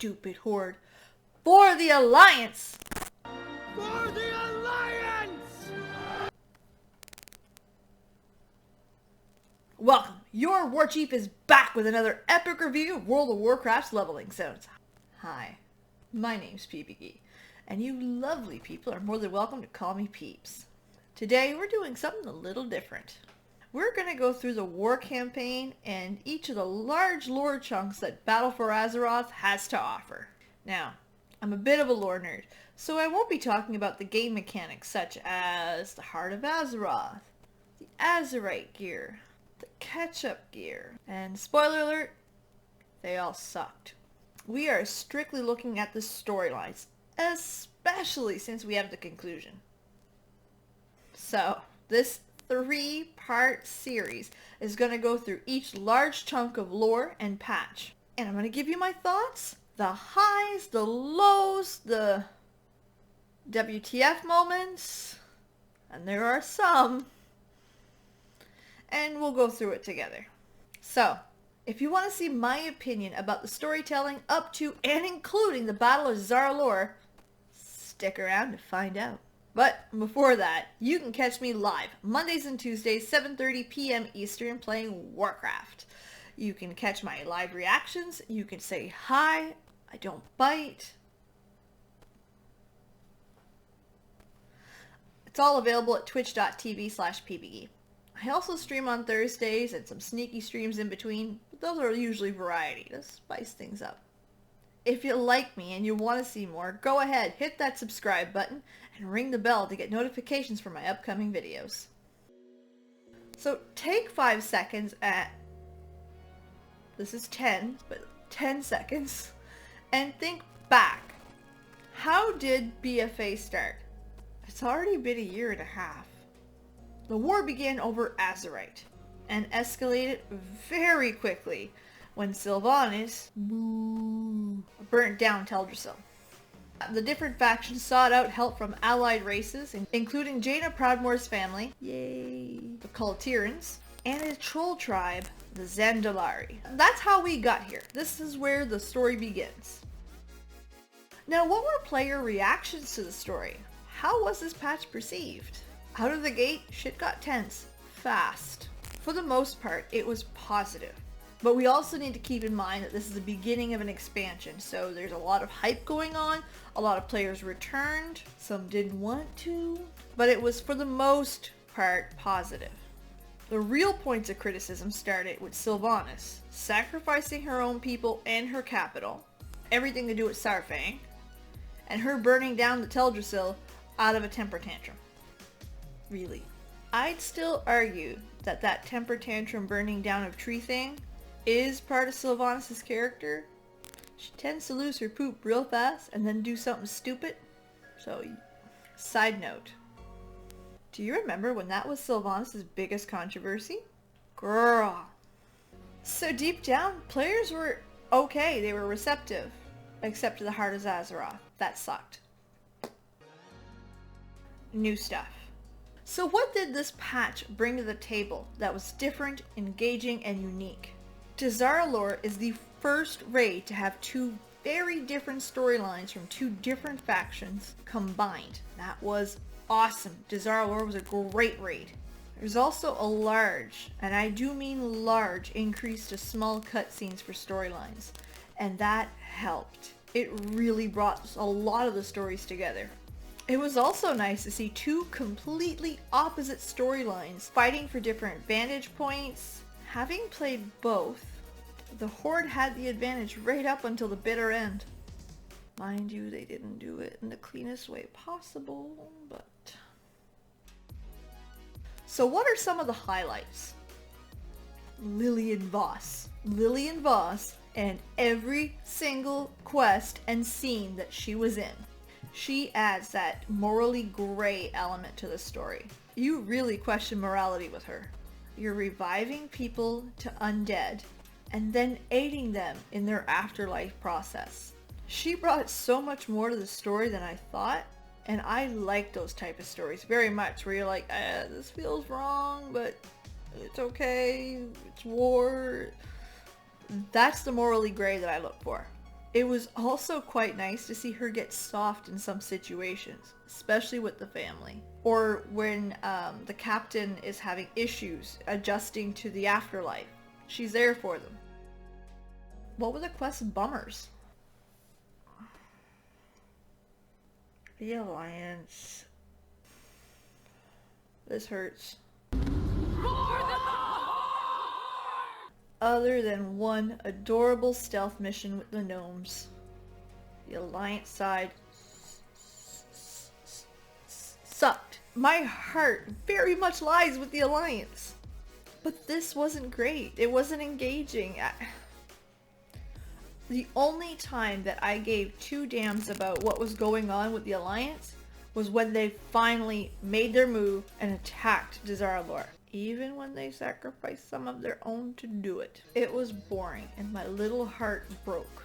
stupid horde. For the Alliance! For the Alliance! Welcome! Your War Chief is back with another epic review of World of Warcraft's leveling zones. Hi, my name's PBG, and you lovely people are more than welcome to call me Peeps. Today we're doing something a little different. We're going to go through the war campaign and each of the large lore chunks that Battle for Azeroth has to offer. Now, I'm a bit of a lore nerd, so I won't be talking about the game mechanics such as the Heart of Azeroth, the Azerite gear, the catch-up gear, and spoiler alert, they all sucked. We are strictly looking at the storylines, especially since we have the conclusion. So, this 3-part series is going to go through each large chunk of lore and patch. And I'm going to give you my thoughts, the highs, the lows, the WTF moments, and there are some, and we'll go through it together. So, if you want to see my opinion about the storytelling up to and including the Battle of Zaralor, stick around to find out. But before that, you can catch me live Mondays and Tuesdays, 7:30 p.m. Eastern, playing Warcraft. You can catch my live reactions. You can say hi. I don't bite. It's all available at twitch.tv/pbg. I also stream on Thursdays and some sneaky streams in between, but those are usually variety to spice things up. If you like me and you want to see more, go ahead, hit that subscribe button and ring the bell to get notifications for my upcoming videos. So take 5 seconds this is 10, but 10 seconds, and think back. How did BFA start? It's already been a year and a half. The war began over Azerite and escalated very quickly when Sylvanas burnt down Teldrassil. The different factions sought out help from allied races, including Jaina Proudmoore's family, yay, the Kultirans, and a troll tribe, the Zandalari. That's how we got here. This is where the story begins. Now, what were player reactions to the story? How was this patch perceived? Out of the gate, shit got tense, fast. For the most part, it was positive. But we also need to keep in mind that this is the beginning of an expansion, so there's a lot of hype going on, a lot of players returned, some didn't want to, but it was for the most part positive. The real points of criticism started with Sylvanas sacrificing her own people and her capital, everything to do with Saurfang, and her burning down the Teldrassil out of a temper tantrum. Really. I'd still argue that temper tantrum burning down of Tree Thing is part of Sylvanas' character. She tends to lose her poop real fast and then do something stupid. So, side note. Do you remember when that was Sylvanas' biggest controversy? Girl. So deep down, players were okay, they were receptive. Except to the Heart of Azeroth. That sucked. New stuff. So what did this patch bring to the table that was different, engaging, and unique? Zaralor is the first raid to have two very different storylines from two different factions combined. That was awesome. Zaralor was a great raid. There's also a large, and I do mean large, increase to small cutscenes for storylines, and that helped. It really brought a lot of the stories together. It was also nice to see two completely opposite storylines fighting for different vantage points. Having played both, the Horde had the advantage right up until the bitter end. Mind you, they didn't do it in the cleanest way possible, but... So what are some of the highlights? Lillian Voss. Lillian Voss and every single quest and scene that she was in. She adds that morally gray element to the story. You really question morality with her. You're reviving people to undead and then aiding them in their afterlife process. She brought so much more to the story than I thought, and I like those type of stories very much, where you're like, this feels wrong, but it's okay, it's war. That's the morally gray that I look for. It was also quite nice to see her get soft in some situations, especially with the family. Or when the captain is having issues adjusting to the afterlife. She's there for them. What were the quest bummers? The Alliance. This hurts. Other than one adorable stealth mission with the gnomes, the Alliance side sucked. My heart very much lies with the Alliance. But this wasn't great. It wasn't engaging. The only time that I gave two damns about what was going on with the Alliance was when they finally made their move and attacked Dazar'alor. Even when they sacrificed some of their own to do it. It was boring and my little heart broke.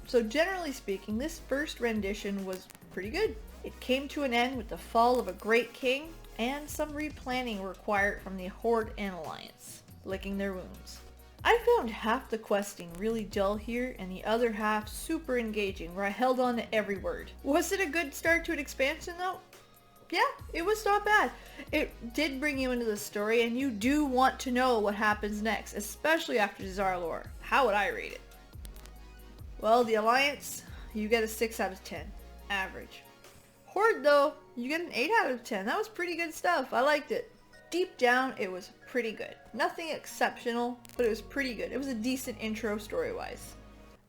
So generally speaking, this first rendition was pretty good. It came to an end with the fall of a great king and some replanning required from the Horde and Alliance, licking their wounds. I found half the questing really dull here and the other half super engaging where I held on to every word. Was it a good start to an expansion though? Yeah, it was not bad. It did bring you into the story and you do want to know what happens next, especially after Dazar'alor. How would I rate it? Well, the Alliance, you get a 6 out of 10. Average. Horde though, you get an 8 out of 10. That was pretty good stuff. I liked it. Deep down, it was pretty good. Nothing exceptional, but it was pretty good. It was a decent intro story-wise.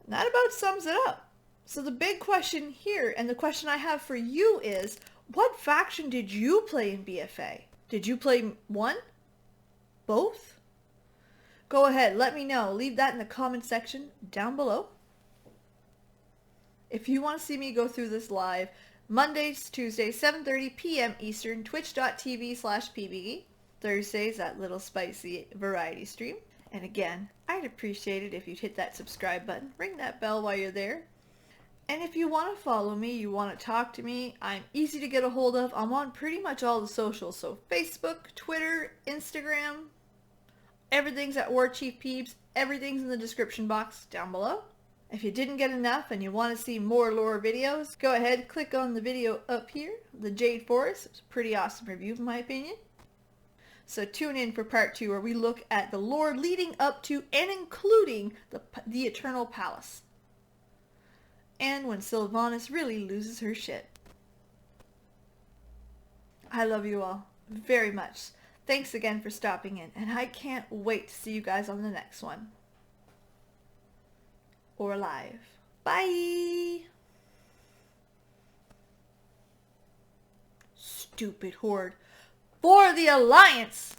And that about sums it up. So the big question here, and the question I have for you is, what faction did you play in BFA? Did you play one? Both? Go ahead, let me know. Leave that in the comment section down below. If you want to see me go through this live, Mondays, Tuesdays, 7:30 p.m. Eastern, twitch.tv/pbe. Thursdays, that little spicy variety stream. And again, I'd appreciate it if you'd hit that subscribe button, ring that bell while you're there. And if you want to follow me, you want to talk to me, I'm easy to get a hold of. I'm on pretty much all the socials. So Facebook, Twitter, Instagram, everything's at War Chief Peebs. Everything's in the description box down below. If you didn't get enough and you want to see more lore videos, go ahead, click on the video up here, The Jade Forest. It's a pretty awesome review in my opinion. So tune in for part 2 where we look at the lore leading up to and including the Eternal Palace. And when Sylvanas really loses her shit. I love you all very much. Thanks again for stopping in, and I can't wait to see you guys on the next one. Or live. Bye! Stupid Horde. For the Alliance!